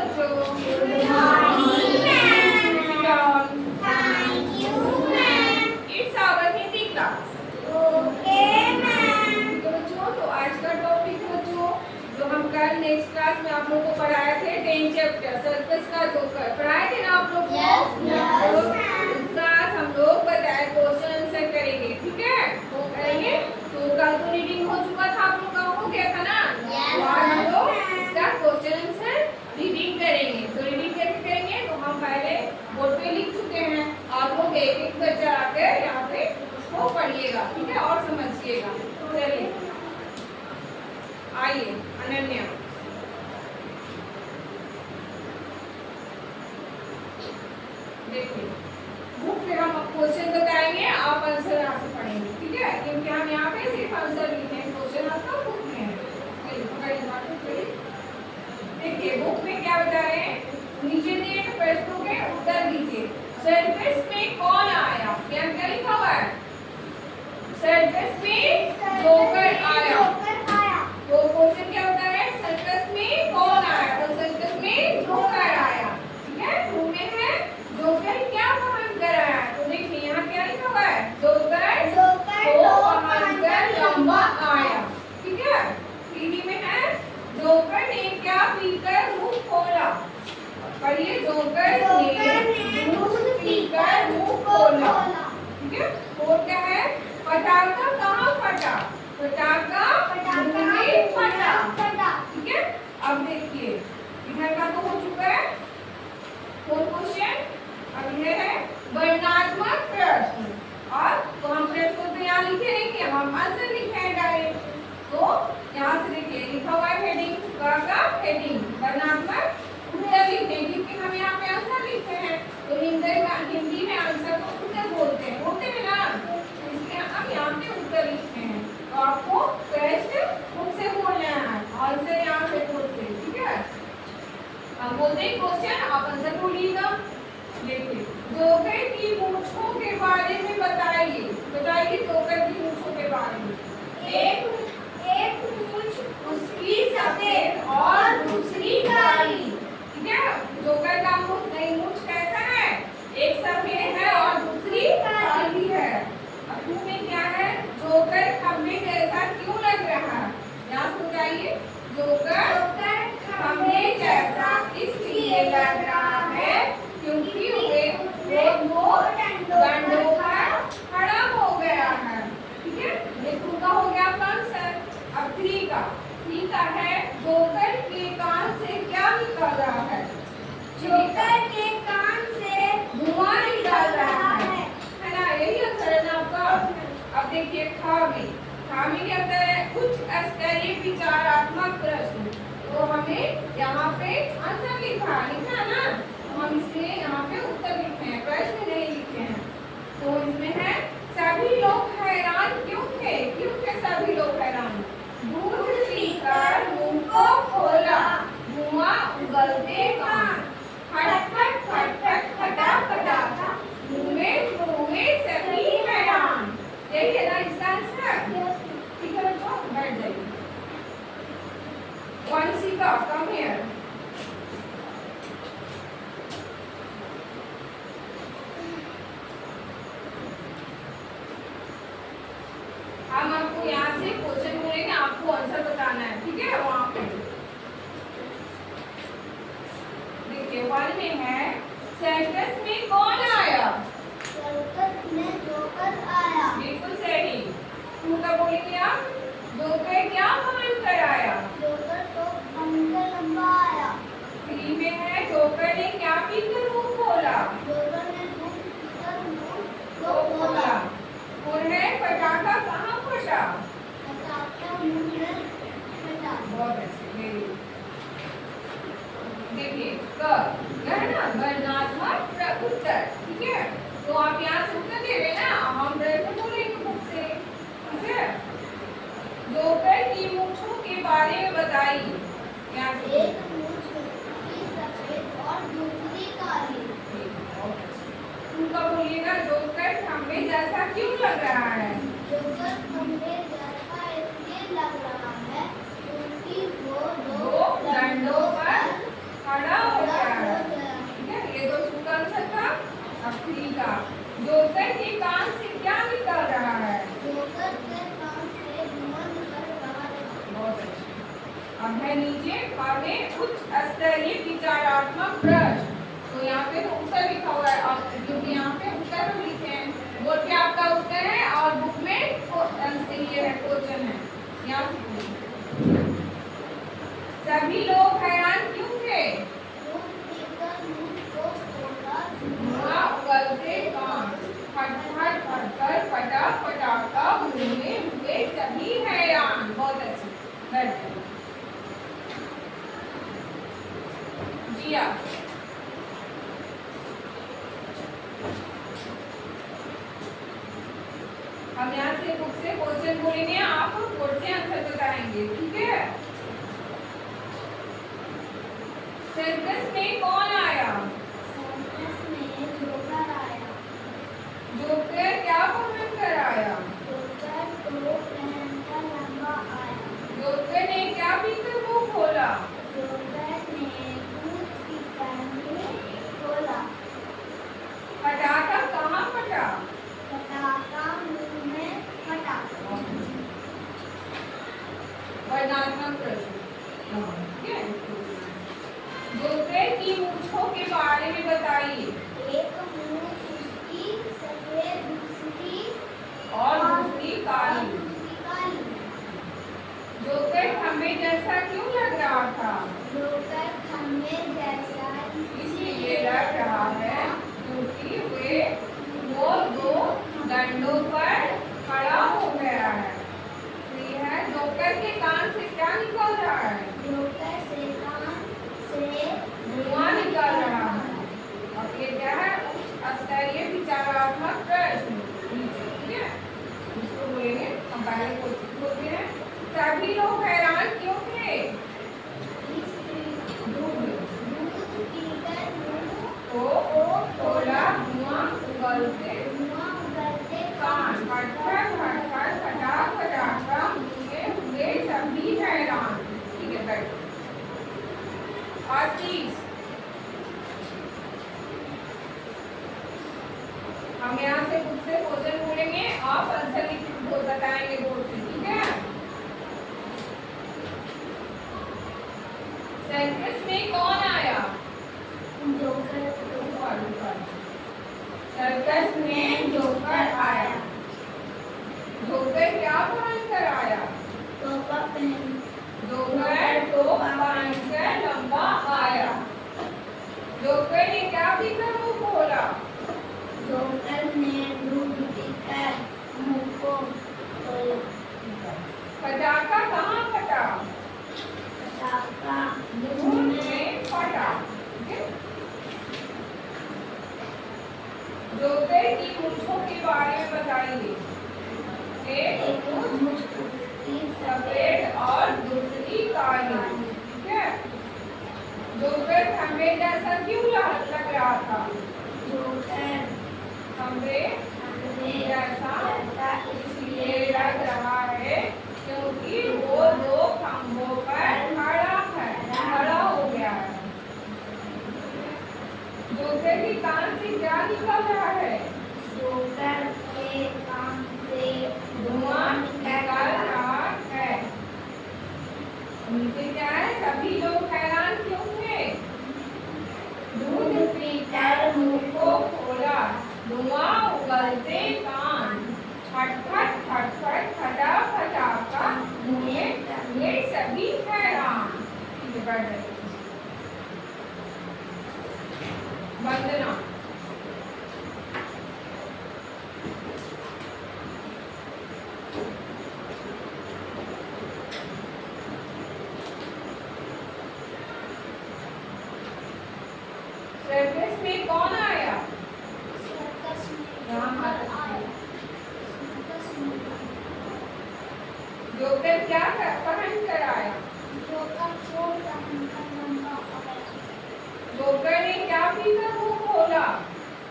बच्चों। Good morning, ma'am. Sit down. Thank you, ma'am. It's our Hindi class. Okay, ma'am. तो बच्चों, तो आज का टॉपिक बच्चों जो हम कल नेक्स्ट क्लास में आप लोगों को पढ़ाए थे 10 चैप्टर सर्कस का जो पढ़ाए थे ना आप लोग को। Yes, yes, तो ma'am. उसका आज हम लोग बताए क्वेश्चन आंसर करेंगे, ठीक है? करेंगे। तो कल तो रीडिंग हो चुका था, आप लोग का हो गया था ना? Yes, तो आज हम लोग ma'am. इसका क्वेश्चन आंसर रीडिंग करेंगे। तो रीडिंग कैसे करेंगे? तो हम पहले बोर्ड पे लिख चुके हैं, आप लोग एक एक बच्चा आकर यहाँ पे उसको पढ़िएगा, ठीक है? और समझिएगा। चलिए आइए अनन्या। देखिए बुक से हम क्वेश्चन बताएंगे, आप आंसर यहाँ से पढ़ेंगे, ठीक है? क्योंकि हम यहाँ पे सिर्फ आंसर लिखे हैं, क्वेश्चन आपका बुक में है। चलिए पकड़िए, बात करिए। देखिए बुक में क्या बता रहे हैं, नीचे दिए गए प्रश्नों के उत्तर दीजिए। सर्कस में कौन आया? क्या क्या लिखा हुआ है? सर्कस में जोकर आया। तो क्वेश्चन क्या होता है? सर्कस में कौन आया? तो सर्कस में जोकर आया, ठीक है? टू में है जोकर क्या पहन कर आया? तो देखिए यहाँ क्या लिखा हुआ है? जोकर तो पहन कर लंबा आया, ठीक है? थ्री में है जोकर ने क्या पीकर मुंह खोला। पढ़िए, जोकर ने दूध पीकर मुंह खोला, ठीक है? और क्या है? पटाखा कहाँ फटा? पटाखा मुंह में फटा, ठीक है? अब देखिए इधर का तो हो चुका है फोर्थ क्वेश्चन। अब ये है वर्णनात्मक प्रश्न, और तो हम प्रश्न तो यहाँ लिखे नहीं कि हम आंसर लिखे हैं डायरेक्ट। तो यहाँ से देखिए लिखा हुआ है हेडिंग का हेडिंग वर्णनात्मक उत्तर लिखते हैं, क्योंकि हम यहाँ पे आंसर लिखते हैं। तो हिंदी में आंसर को उत्तर बोलते हैं ना, इसलिए हम यहाँ पे उत्तर लिखते हैं। तो आपको प्रश्न खुद से बोलना है, आंसर यहाँ से खुद से, ठीक है? हम बोलते हैं क्वेश्चन, आप आंसर बोलिएगा। देखिए जोकर की मूंछों के बारे में बताइए। बताइए जोकर की मूंछों के बारे में। एक मूंछ उसकी सफेद और दूसरी काली, ठीक है? जोकर का मूंछ कैसा है? एक सफेद है और दूसरी काली है। अब टू में क्या है? जोकर खंबे जैसा क्यों लग रहा है? यहाँ से बताइए। जोकर खंबे जैसा इसलिए लग रहा है क्योंकि वो डंडों पर खड़ा हो गया है, ठीक है? ये टू का हो गया आपका आंसर। अब थ्री का है जोकर के कान से क्या निकल रहा है? जोकर के कान से धुआं निकल रहा है ना? यही आंसर है ना आपका। अब देखिए खा में क्या होता है? कुछ स्तरीय विचारात्मक प्रश्न। तो हमें यहाँ पे आंसर लिखा है ना, तो हम इसलिए यहाँ पे उत्तर लिखे हैं, प्रश्न नहीं लिखे हैं। तो इसमें है सभी लोग हैरान क्यों थे? क्यों थे सभी लोग हैरान? दूध पीकर मुंह को खोला, धुआं उगलते कान, खटखट खटखट खटा पटाखा, घूमे सभी हैरान। यही है ना इसका आंसर, ठीक है बच्चों? बैठ जाइए। Vanshika come here. हम आपको यहाँ से क्वेश्चन बोलेंगे, आपको आंसर बताना है, ठीक है? वहां पे देखिए वन में है सर्कस में कौन आया? सर्कस में जोकर आया। बिल्कुल सही। टू का बोलेंगे आप। जोकर क्या पहन कर आया? जोकर तो खंबे लंबा आया। थ्री में है जोकर ने क्या पीकर मुंह खोला? जोकर ने दूध पीकर मुंह तो खोला। और है पटाखा कहाँ फटा? पटाखा मुंह में फटा। बहुत अच्छे, वेरी गुड। देखिए है ना वर्णनात्मक उत्तर, ठीक है? तो आप यहाँ से उत्तर दे रहे ना, हम प्रश्न बोलेंगे बुक से, ठीक है? जोकर की मूंछों के बारे में बताइए। यहाँ से एक मूंछ उसकी सफेद और दूसरी काली। उनका बोलिएगा जोकर खंबे जैसा क्यों लग रहा है? जोकर खंबे जैसा इसलिए लग रहा है क्योंकि वो दो डंडों पर खड़ा उच्च स्तरीय विचारात्मक प्रश्न। तो यहाँ पे तो उत्तर लिखा हुआ है, अब क्योंकि यहाँ पे उत्तर हम लिखे हैं, बोर्ड पे आपका उत्तर है और बुक में ये है क्वेश्चन है। यहाँ सभी लोग हैरान क्यों थे? धुआं उगलते कान, फटफट फटकर फटा फटाका घूमे हुए सभी हैरान। बहुत अच्छी जिया। हम यहाँ से बुक से क्वेश्चन बोलेंगे, आप बोर्ड से आंसर बताएंगे, ठीक है? सर्कस में कौन आया? सर्कस में जोकर आया। जोकर क्या पहन कर आया? जोकर तो पहनकर लंबा आया। जोकर ने क्या पीकर मुंह खोला? जोकर ने दूध पीकर मुंह खोला। फटाका कहाँ फटा? फटाका मुंह में फटा। वर्णनात्मक प्रश्न, ठीक है? जोकर की मूंछों के बारे में बताइए। एक मूंछ उसकी सफेद, दूसरी और दूसरी काली। जोकर खंबे जैसा क्यों लग रहा था? जोकर खंबे जैसा इसलिए लग रहा है क्योंकि वो दो डंडों पर खड़ा हो गया है। जोकर के कान से क्या निकल रहा है? जोकर से कान से धुआं निकल रहा है। अब ये क्या है? उच्च स्तरीय विचारात्मक प्रश्न, ठीक है? इसको बोलेंगे, हम पहले क्वेश्चन बोलते हैं। सभी लोग हैरान क्यों थे? दूध पीकर मुंह को खोला, धुआं उगलते कान, फटफट फटफट फटा फटाका घूमे हुए सभी हैरान। ठीक है, बैठ। आशीष, हम यहाँ से खुद से क्वेश्चन बोलेंगे, आप आंसर बताएंगे बोर्ड से, ठीक है? सर्कस में कौन आया? जोकर। सर्कस में जोकर आया। जोकर क्या पहनकर आया? टोपा पहन। जोकर टोपा पहनकर लंबा आया। जोकर ने क्या पीकर मुंह खोला? जोकर ने दूध पीकर मुंह को खोला। फटाका कहाँ फटा? फटाका मुंह में फटा। जोकर की मूंछों के बारे में बताइए। एक मूंछ सफेद और दूसरी काली, ठीक है? जोकर खंबे जैसा क्यों लग रहा था? जोकर खंबे जैसा इसलिए लग रहा है क्योंकि वो दो खंभों पर खड़ा हो गया है। जोकर के कान से क्या निकल रहा है? जोकर के कान से धुआं निकल रहा है। नीचे क्या है? सभी लोग हैरान क्यों थे? दूध पीकर मुंह को खोला, धुआं उगलते कान, फटफट फटफट फटा फटाका घूमे हुए सभी हैरान। वंदना, सर्कस में कौन आया? सर्कस में जोकर आया। सर्कस में जोकर क्या पहन कर आया? जोकर कोट पहनकर लंबा आया। जोकर ने क्या पीकर मुंह खोला?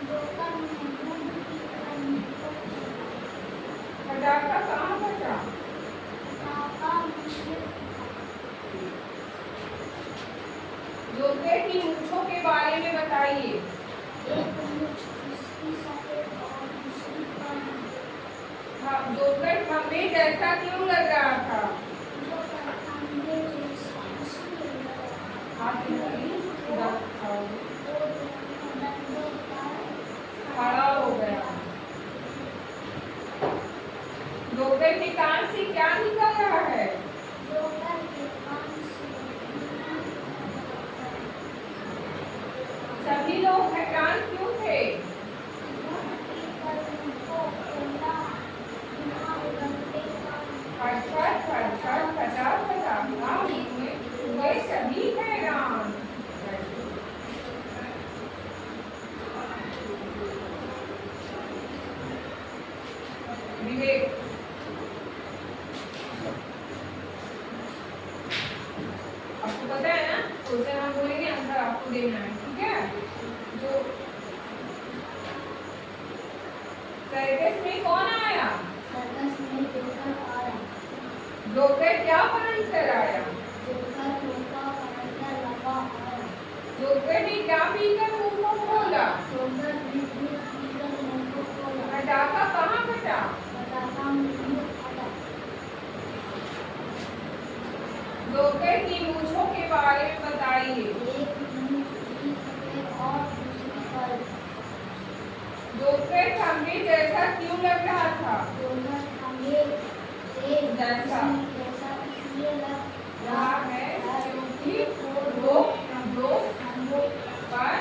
जोकर ने दूध पीकर मुंह को खोला। फटाका कहाँ फटा? फटाका मुंह में जोकर की मूंछों के बारे में बताइए। एक मूंछ उसकी सफेद और दूसरी काली। जोकर खंबे जैसा क्यों लग रहा था? जोकर खंबे जैसा इसलिए लग रहा था हाथ ऊपरी सीधा उठाओगे, खड़ा हो गया। जोकर के कान से क्या निकल रहा है? सभी लोग हैरान क्यों थे? खटखट खटखट खटा खटा हुए सभी हैरान। विवेक, आपको पता है ना, क्वेश्चन हम बोलेंगे, आंसर आपको देना है, ठीक है? जो सर्कस में कौन आया? जोकर क्या पहन कर आया? जोकर ने क्या पीकर मुंह को खोला? पटाखा कहाँ फटा? जोकर की मूंछों के बारे में बताइए। जोकर खंबे जैसा क्यों लग रहा था? जैसा रहा है क्योंकि वो दो खंभों पर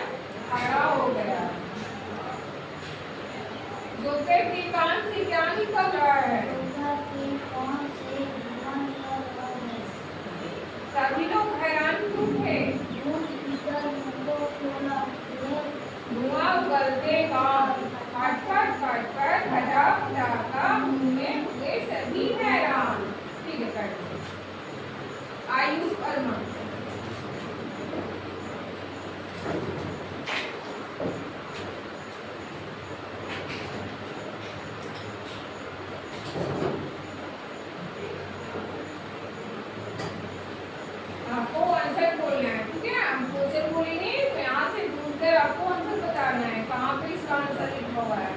खड़ा हो गया। जोकर के कान से क्या निकल रहा है? सभी लोग हैरान क्यों थे? धुआं उगलते कान, खटखट खटखट खटा खटाका मुंह में हुए सभी हैरान। ठीक है, कर दो। आयुष वर्मा। आपको आंसर बोलना है, ठीक है? हम क्वेश्चन बोलेंगे तो यहाँ से ढूंढकर आपको आंसर बताना है कहाँ पे इसका आंसर लिखा हुआ है।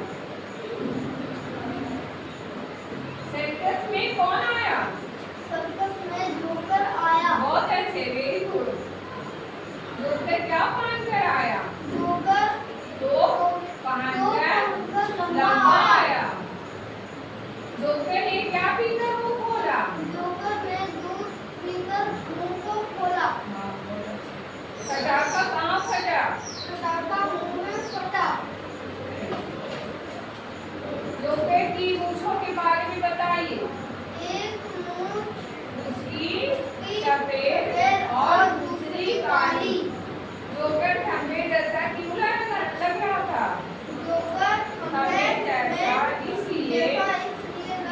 सर्कस में कौन आया? बहुत अच्छे, वेरी गुड। जोकर क्या पहन कर आया? तो पहनकर लंबा आया। जोकर ने क्या पीकर मुंह खोला? पटाखा कहाँ फटा? जोकर की मूंछों के बारे में बताइए। उसकी सफेद और दूसरी काली। जोकर खंबे जैसा क्यों लग रहा था? खंबे जैसा इसलिए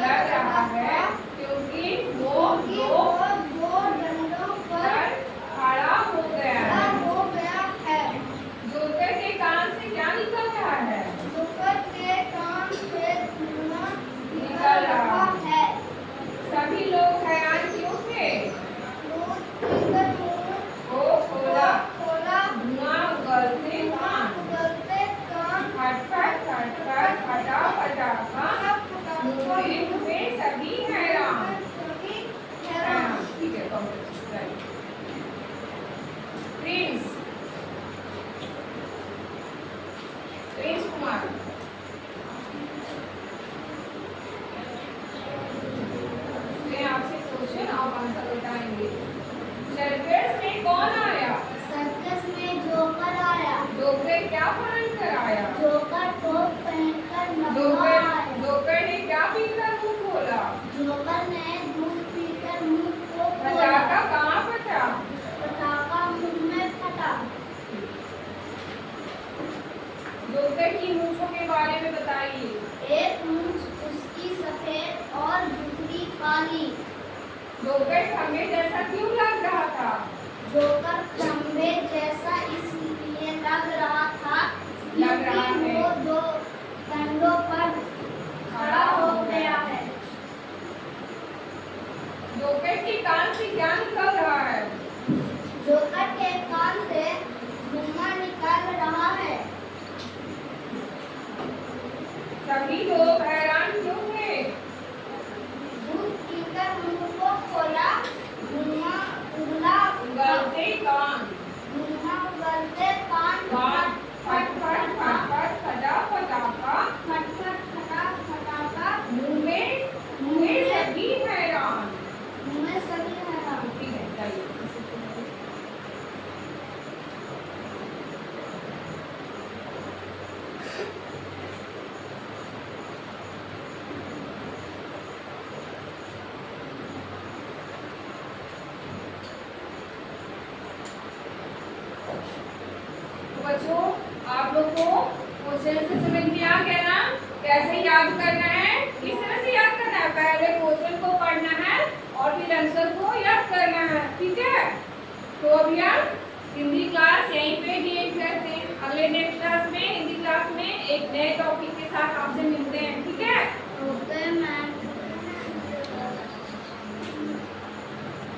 लग रहा है क्योंकि वो दो डंडों पर खड़ा हो गया है। जोकर के कान से क्या निकल रहा है? निकल रहा है। सभी लोग हैरान क्यों थे? वो खोला, धुआं उगलते कान, खटखट खटखट खटा खटाका मुंह में सभी हैरान। ठीक है, प्रिंस कुमार। आपसे क्वेश्चन, आप आंसर बताएंगे। सर्कस में कौन आया? जोकर क्या पहन कर आया? जोकर ने क्या पीकर मुंह खोला? पटाखा कहाँ फटा? जोकर की मूंछों के बारे में बताइए। एक मूंछ उसकी सफेद और दूसरी काली। जोकर खंबे जैसा क्यों लग रहा था? जोकर खंबे जैसा इसलिए लग रहा है वो दो डंडों पर खड़ा हो गया है। जोकर के कान से क्या निकल रहा है? जोकर के कान से धुआं निकल रहा है। सभी लोग हैरान क्यों थे? दूध पीकर मुंह को खोला, धुआं उगला, उगलते कान, बच्चों आप लोग को क्वेश्चन से समझ में आ गया ना? कैसे याद करना है, किस तरह से याद करना है? पहले क्वेश्चन को पढ़ना है और फिर आंसर को याद करना है, ठीक है? तो अभी हम हिंदी क्लास यहीं पे ही एंड करते हैं। अगले नेक्स्ट क्लास में हिंदी क्लास में एक नए टॉपिक के साथ